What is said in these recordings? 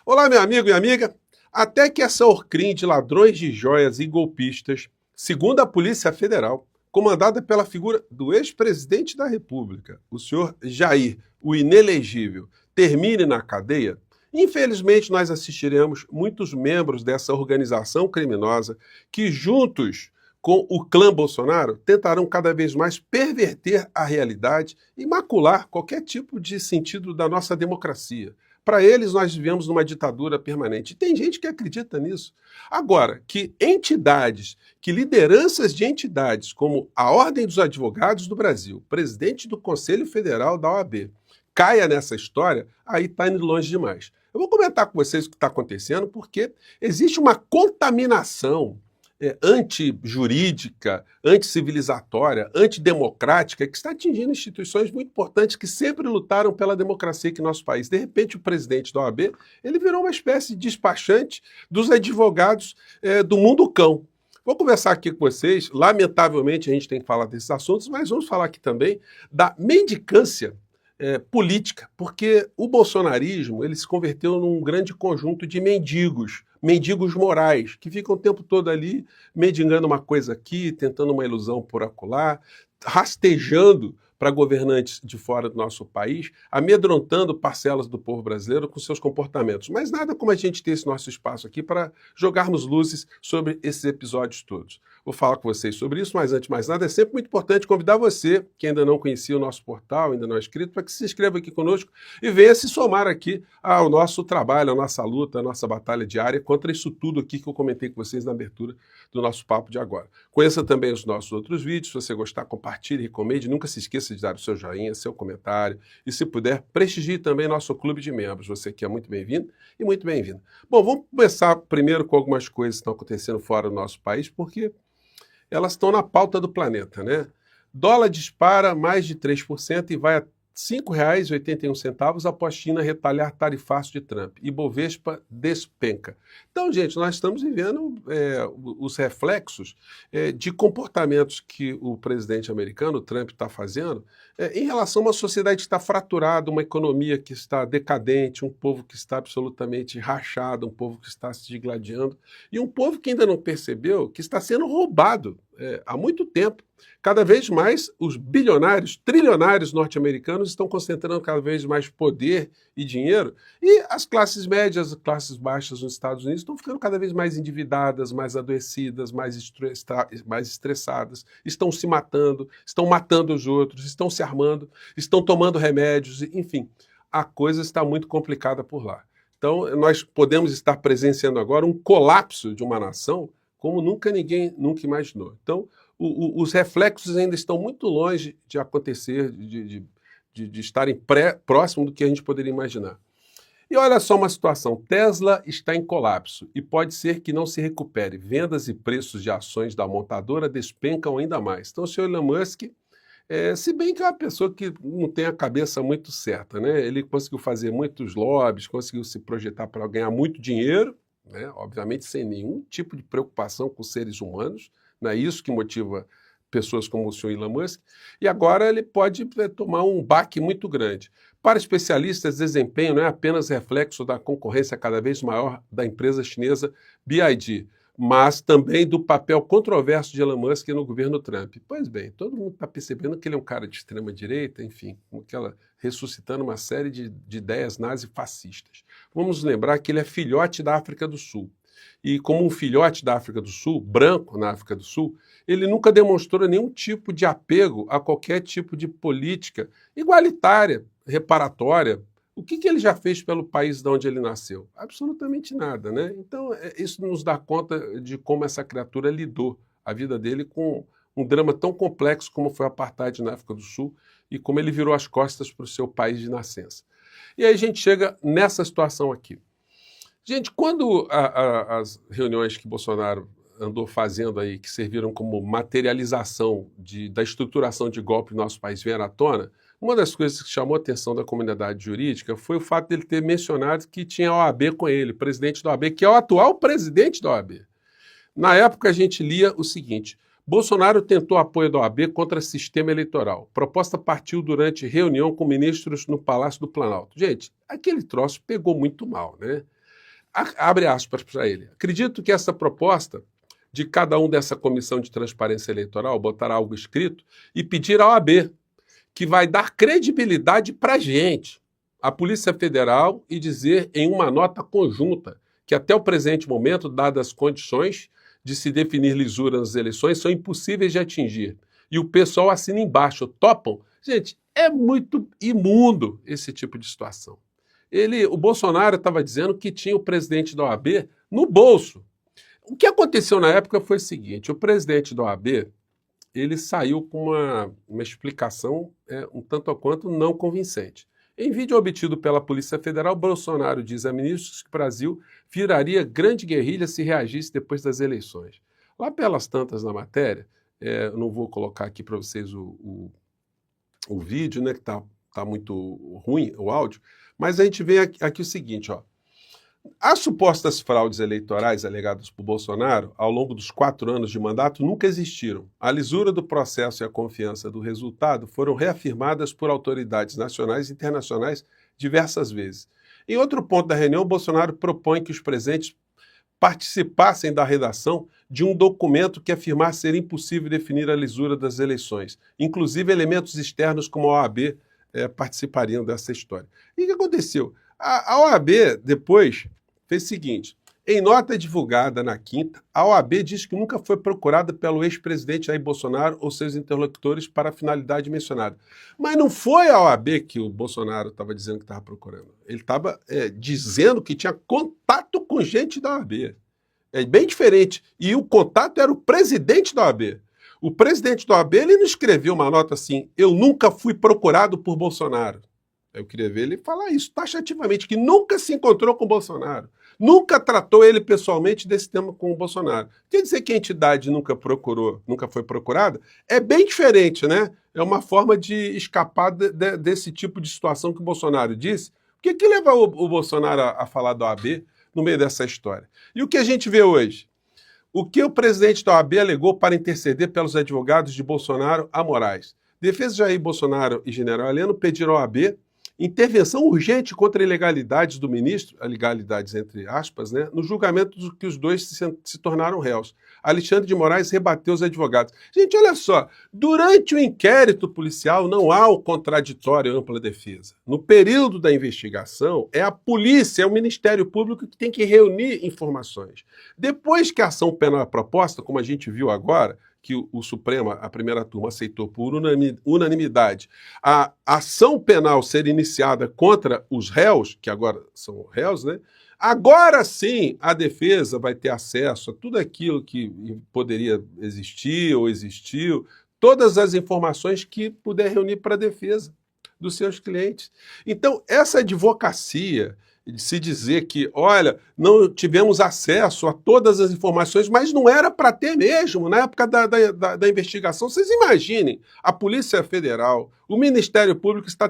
Olá, meu amigo e amiga. Até que essa orcrim de ladrões de joias e golpistas, segundo a Polícia Federal, comandada pela figura do ex-presidente da República, o senhor Jair, o inelegível, termine na cadeia, infelizmente nós assistiremos muitos membros dessa organização criminosa que, juntos com o clã Bolsonaro, tentarão cada vez mais perverter a realidade e macular qualquer tipo de sentido da nossa democracia. Para eles, nós vivemos numa ditadura permanente. E tem gente que acredita nisso. Agora, que entidades, que lideranças de entidades, como a Ordem dos Advogados do Brasil, presidente do Conselho Federal da OAB, caia nessa história, aí está indo longe demais. Eu vou comentar com vocês o que está acontecendo, porque existe uma contaminação antijurídica, anticivilizatória, antidemocrática, que está atingindo instituições muito importantes que sempre lutaram pela democracia aqui no nosso país. De repente, o presidente da OAB, ele virou uma espécie de despachante dos advogados do mundo cão. Vou conversar aqui com vocês, lamentavelmente a gente tem que falar desses assuntos, mas vamos falar aqui também da mendicância política, porque o bolsonarismo ele se converteu num grande conjunto de mendigos morais, que ficam o tempo todo ali mendigando uma coisa aqui, tentando uma ilusão por acolá, rastejando para governantes de fora do nosso país, amedrontando parcelas do povo brasileiro com seus comportamentos. Mas nada como a gente ter esse nosso espaço aqui para jogarmos luzes sobre esses episódios todos. Vou falar com vocês sobre isso, mas antes de mais nada, é sempre muito importante convidar você, que ainda não conhecia o nosso portal, ainda não é inscrito, para que se inscreva aqui conosco e venha se somar aqui ao nosso trabalho, à nossa luta, à nossa batalha diária contra isso tudo aqui que eu comentei com vocês na abertura do nosso papo de agora. Conheça também os nossos outros vídeos, se você gostar, compartilhe, recomende, nunca se esqueça de dar o seu joinha, seu comentário e, se puder, prestigie também nosso clube de membros. Você aqui é muito bem-vindo e muito bem-vindo. Bom, vamos começar primeiro com algumas coisas que estão acontecendo fora do nosso país, porque elas estão na pauta do planeta, né? Dólar dispara mais de 3% e vai a R$ 5,81 após China retalhar tarifaço de Trump. E Bovespa despenca. Então, gente, nós estamos vivendo os reflexos de comportamentos que o presidente americano, o Trump, está fazendo em relação a uma sociedade que está fraturada, uma economia que está decadente, um povo que está absolutamente rachado, um povo que está se digladiando, e um povo que ainda não percebeu que está sendo roubado há muito tempo. Cada vez mais os bilionários, trilionários norte-americanos estão concentrando cada vez mais poder e dinheiro, e as classes médias, as classes baixas nos Estados Unidos estão ficando cada vez mais endividadas, mais adoecidas, mais estressadas, estão se matando, estão matando os outros, estão se armando, estão tomando remédios, enfim, a coisa está muito complicada por lá. Então, nós podemos estar presenciando agora um colapso de uma nação como ninguém nunca imaginou. Então, os reflexos ainda estão muito longe de acontecer, de estarem próximo do que a gente poderia imaginar. E olha só uma situação, Tesla está em colapso e pode ser que não se recupere. Vendas e preços de ações da montadora despencam ainda mais. Então o senhor Elon Musk, se bem que é uma pessoa que não tem a cabeça muito certa, né? Ele conseguiu fazer muitos lobbies, conseguiu se projetar para ganhar muito dinheiro, né? Obviamente sem nenhum tipo de preocupação com seres humanos, não é isso que motiva pessoas como o senhor Elon Musk, e agora ele pode tomar um baque muito grande. Para especialistas, desempenho não é apenas reflexo da concorrência cada vez maior da empresa chinesa BYD, mas também do papel controverso de Elon Musk no governo Trump. Pois bem, todo mundo está percebendo que ele é um cara de extrema-direita, enfim, ressuscitando uma série de ideias nazi-fascistas. Vamos lembrar que ele é filhote da África do Sul. E como um filhote da África do Sul, branco na África do Sul, ele nunca demonstrou nenhum tipo de apego a qualquer tipo de política igualitária, reparatória. O que ele já fez pelo país de onde ele nasceu? Absolutamente nada, né? Então, isso nos dá conta de como essa criatura lidou a vida dele com um drama tão complexo como foi o apartheid na África do Sul e como ele virou as costas para o seu país de nascença. E aí a gente chega nessa situação aqui. Gente, quando as reuniões que Bolsonaro andou fazendo aí, que serviram como materialização da estruturação de golpe no nosso país, vieram à tona, uma das coisas que chamou a atenção da comunidade jurídica foi o fato dele ter mencionado que tinha a OAB com ele, o presidente da OAB, que é o atual presidente da OAB. Na época a gente lia o seguinte: Bolsonaro tentou apoio da OAB contra sistema eleitoral. Proposta partiu durante reunião com ministros no Palácio do Planalto. Gente, aquele troço pegou muito mal, né? abre aspas para ele. Acredito que essa proposta de cada um dessa comissão de transparência eleitoral botar algo escrito e pedir à OAB, que vai dar credibilidade para a gente, a Polícia Federal, e dizer em uma nota conjunta que até o presente momento, dadas as condições de se definir lisura nas eleições, são impossíveis de atingir. E o pessoal assina embaixo, topam. Gente, é muito imundo esse tipo de situação. O Bolsonaro estava dizendo que tinha o presidente da OAB no bolso. O que aconteceu na época foi o seguinte: o presidente da OAB ele saiu com uma explicação um tanto ou quanto não convincente. Em vídeo obtido pela Polícia Federal, Bolsonaro diz a ministros que o Brasil viraria grande guerrilha se reagisse depois das eleições. Lá pelas tantas na matéria, eu não vou colocar aqui para vocês o vídeo, né, que tá muito ruim o áudio, mas a gente vê aqui o seguinte, ó. As supostas fraudes eleitorais alegadas por Bolsonaro ao longo dos 4 anos de mandato nunca existiram. A lisura do processo e a confiança do resultado foram reafirmadas por autoridades nacionais e internacionais diversas vezes. Em outro ponto da reunião, Bolsonaro propõe que os presentes participassem da redação de um documento que afirmasse ser impossível definir a lisura das eleições. Inclusive, elementos externos como a OAB participariam dessa história. E o que aconteceu? A OAB, depois, fez o seguinte: em nota divulgada na quinta, a OAB diz que nunca foi procurada pelo ex-presidente Jair Bolsonaro ou seus interlocutores para a finalidade mencionada. Mas não foi a OAB que o Bolsonaro estava dizendo que estava procurando. Ele estava dizendo que tinha contato com gente da OAB. É bem diferente. E o contato era o presidente da OAB. O presidente da OAB ele não escreveu uma nota assim: eu nunca fui procurado por Bolsonaro. Eu queria ver ele falar isso taxativamente, que nunca se encontrou com o Bolsonaro, nunca tratou ele pessoalmente desse tema com o Bolsonaro. Quer dizer que a entidade nunca procurou, nunca foi procurada? É bem diferente, né? É uma forma de escapar desse tipo de situação que o Bolsonaro disse. O que leva o Bolsonaro a falar da OAB no meio dessa história? E o que a gente vê hoje? O que o presidente da OAB alegou para interceder pelos advogados de Bolsonaro a Moraes? Defesa de Jair Bolsonaro e General Heleno pediram à OAB intervenção urgente contra ilegalidades do ministro, ilegalidades entre aspas, né, no julgamento do que os dois se tornaram réus. Alexandre de Moraes rebateu os advogados. Gente, olha só, durante o inquérito policial não há o contraditório e ampla defesa. No período da investigação, é a polícia, é o Ministério Público que tem que reunir informações. Depois que a ação penal é proposta, como a gente viu agora, que o Supremo, a primeira turma, aceitou por unanimidade, a ação penal ser iniciada contra os réus, que agora são réus, né? Agora sim a defesa vai ter acesso a tudo aquilo que poderia existir ou existiu, todas as informações que puder reunir para a defesa dos seus clientes. Então, essa advocacia de se dizer que, olha, não tivemos acesso a todas as informações, mas não era para ter mesmo, na época da investigação. Vocês imaginem, a Polícia Federal, o Ministério Público está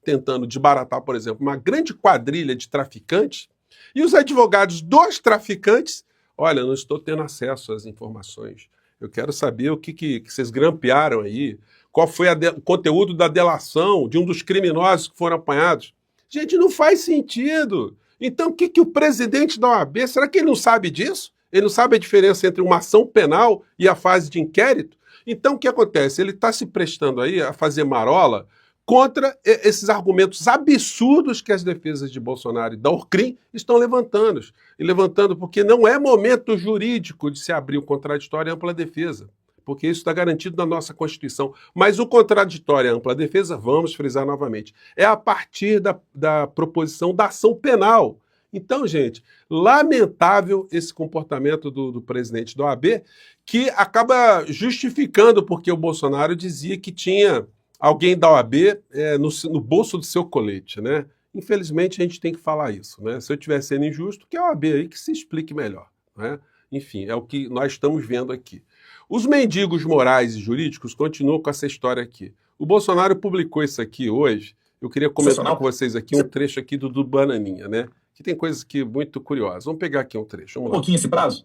tentando desbaratar, por exemplo, uma grande quadrilha de traficantes, e os advogados dos traficantes, olha, não estou tendo acesso às informações. Eu quero saber o que vocês grampearam aí, qual foi o conteúdo da delação de um dos criminosos que foram apanhados. Gente, não faz sentido. Então, o que o presidente da OAB, será que ele não sabe disso? Ele não sabe a diferença entre uma ação penal e a fase de inquérito? Então, o que acontece? Ele está se prestando aí a fazer marola contra esses argumentos absurdos que as defesas de Bolsonaro e da Orcrim estão levantando. E levantando porque não é momento jurídico de se abrir o contraditório e ampla defesa, porque isso está garantido na nossa Constituição. Mas o contraditório e a ampla defesa, vamos frisar novamente, é a partir da proposição da ação penal. Então, gente, lamentável esse comportamento do presidente da OAB, que acaba justificando porque o Bolsonaro dizia que tinha alguém da OAB no bolso do seu colete, né? Infelizmente, a gente tem que falar isso, né? Se eu estiver sendo injusto, que é a OAB aí que se explique melhor, né? Enfim, é o que nós estamos vendo aqui. Os mendigos morais e jurídicos continuam com essa história aqui. O Bolsonaro publicou isso aqui hoje. Eu queria comentar com vocês aqui um trecho aqui do Bananinha, né? Que tem coisas aqui muito curiosas. Vamos pegar aqui um trecho. Vamos lá. Um pouquinho esse prazo.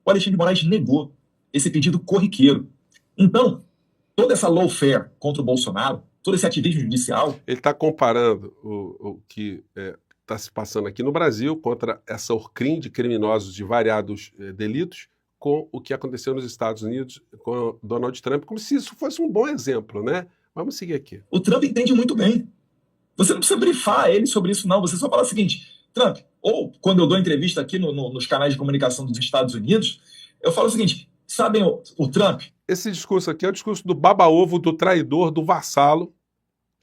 O Alexandre de Moraes negou esse pedido corriqueiro. Então, toda essa lawfare contra o Bolsonaro, todo esse ativismo judicial... Ele está comparando o que está se passando aqui no Brasil contra essa horquim de criminosos de variados delitos com o que aconteceu nos Estados Unidos com Donald Trump, como se isso fosse um bom exemplo, né? Vamos seguir aqui. O Trump entende muito bem. Você não precisa brifar ele sobre isso, não. Você só fala o seguinte, Trump, ou quando eu dou entrevista aqui nos canais de comunicação dos Estados Unidos, eu falo o seguinte, sabem o Trump? Esse discurso aqui é o discurso do baba-ovo, do traidor, do vassalo,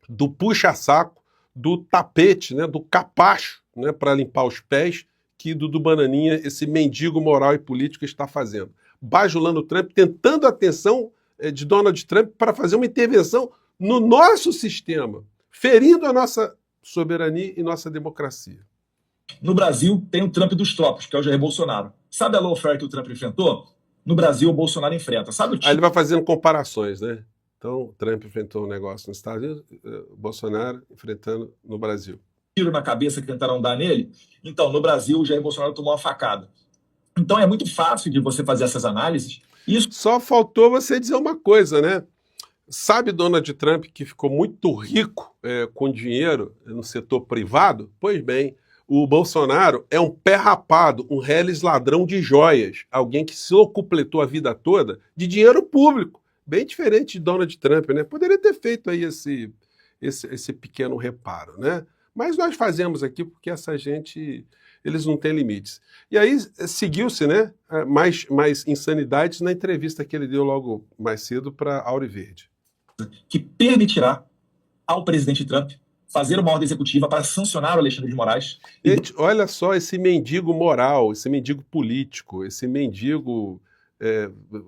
do puxa-saco, do tapete, né, do capacho, né, para limpar os pés, que Dudu Bananinha, esse mendigo moral e político, está fazendo. Bajulando o Trump, tentando a atenção de Donald Trump para fazer uma intervenção no nosso sistema, ferindo a nossa soberania e nossa democracia. No Brasil, tem o Trump dos tropos, que é o Jair Bolsonaro. Sabe a lawfare que o Trump enfrentou? No Brasil, o Bolsonaro enfrenta. Sabe o Aí ele vai fazendo comparações, né? Então, o Trump enfrentou um negócio nos Estados Unidos, Bolsonaro enfrentando no Brasil. Tiro na cabeça que tentaram dar nele? Então, no Brasil, o Jair Bolsonaro tomou uma facada. Então, é muito fácil de você fazer essas análises. Isso... Só faltou você dizer uma coisa, né? Sabe Donald Trump que ficou muito rico com dinheiro no setor privado? Pois bem, o Bolsonaro é um pé rapado, um reles ladrão de joias, alguém que se locupletou a vida toda de dinheiro público, bem diferente de Donald Trump, né? Poderia ter feito aí esse pequeno reparo, né? Mas nós fazemos aqui porque essa gente, eles não têm limites. E aí seguiu-se, né, mais insanidades na entrevista que ele deu logo mais cedo para Auriverde. Que permitirá ao presidente Trump fazer uma ordem executiva para sancionar o Alexandre de Moraes. Gente, olha só esse mendigo moral, esse mendigo político, esse mendigo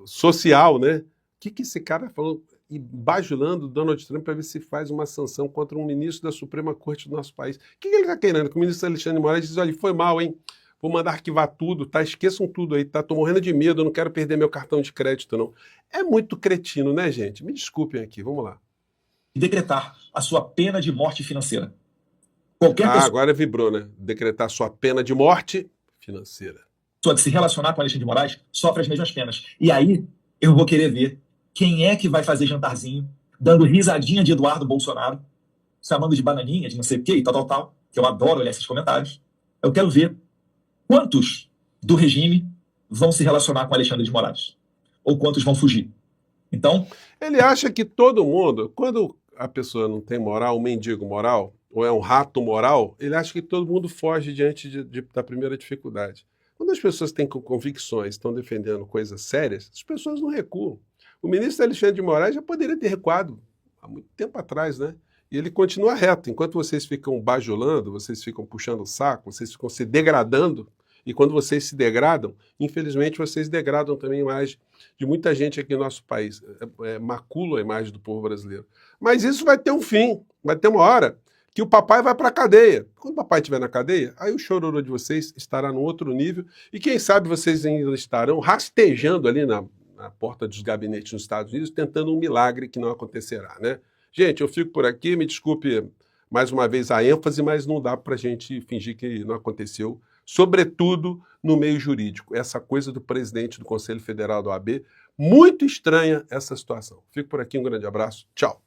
social, né? O que esse cara falou? E bajulando Donald Trump para ver se faz uma sanção contra um ministro da Suprema Corte do nosso país. O que ele está querendo? Que o ministro Alexandre de Moraes diz, olha, foi mal, hein? Vou mandar arquivar tudo, tá? Esqueçam tudo aí, tá? Tô morrendo de medo, eu não quero perder meu cartão de crédito, não. É muito cretino, né, gente? Me desculpem aqui, vamos lá. E decretar a sua pena de morte financeira. Qualquer pessoa... agora vibrou, né? Decretar sua pena de morte financeira. Pessoa que se relacionar com Alexandre de Moraes sofre as mesmas penas. E aí eu vou querer ver quem é que vai fazer jantarzinho, dando risadinha de Eduardo Bolsonaro, chamando de bananinha, de não sei o quê, e tal, que eu adoro olhar esses comentários. Eu quero ver quantos do regime vão se relacionar com Alexandre de Moraes. Ou quantos vão fugir. Então... Ele acha que todo mundo, quando a pessoa não tem moral, um mendigo moral, ou é um rato moral, ele acha que todo mundo foge diante da primeira dificuldade. Quando as pessoas têm convicções, estão defendendo coisas sérias, as pessoas não recuam. O ministro Alexandre de Moraes já poderia ter recuado há muito tempo atrás, né? E ele continua reto. Enquanto vocês ficam bajulando, vocês ficam puxando o saco, vocês ficam se degradando, e quando vocês se degradam, infelizmente vocês degradam também a imagem de muita gente aqui no nosso país. Macula a imagem do povo brasileiro. Mas isso vai ter um fim, vai ter uma hora que o papai vai para a cadeia. Quando o papai estiver na cadeia, aí o chororô de vocês estará num outro nível, e quem sabe vocês ainda estarão rastejando ali na porta dos gabinetes nos Estados Unidos, tentando um milagre que não acontecerá, né? Gente, eu fico por aqui, me desculpe mais uma vez a ênfase, mas não dá para a gente fingir que não aconteceu, sobretudo no meio jurídico. Essa coisa do presidente do Conselho Federal da OAB, muito estranha essa situação. Fico por aqui, um grande abraço, tchau.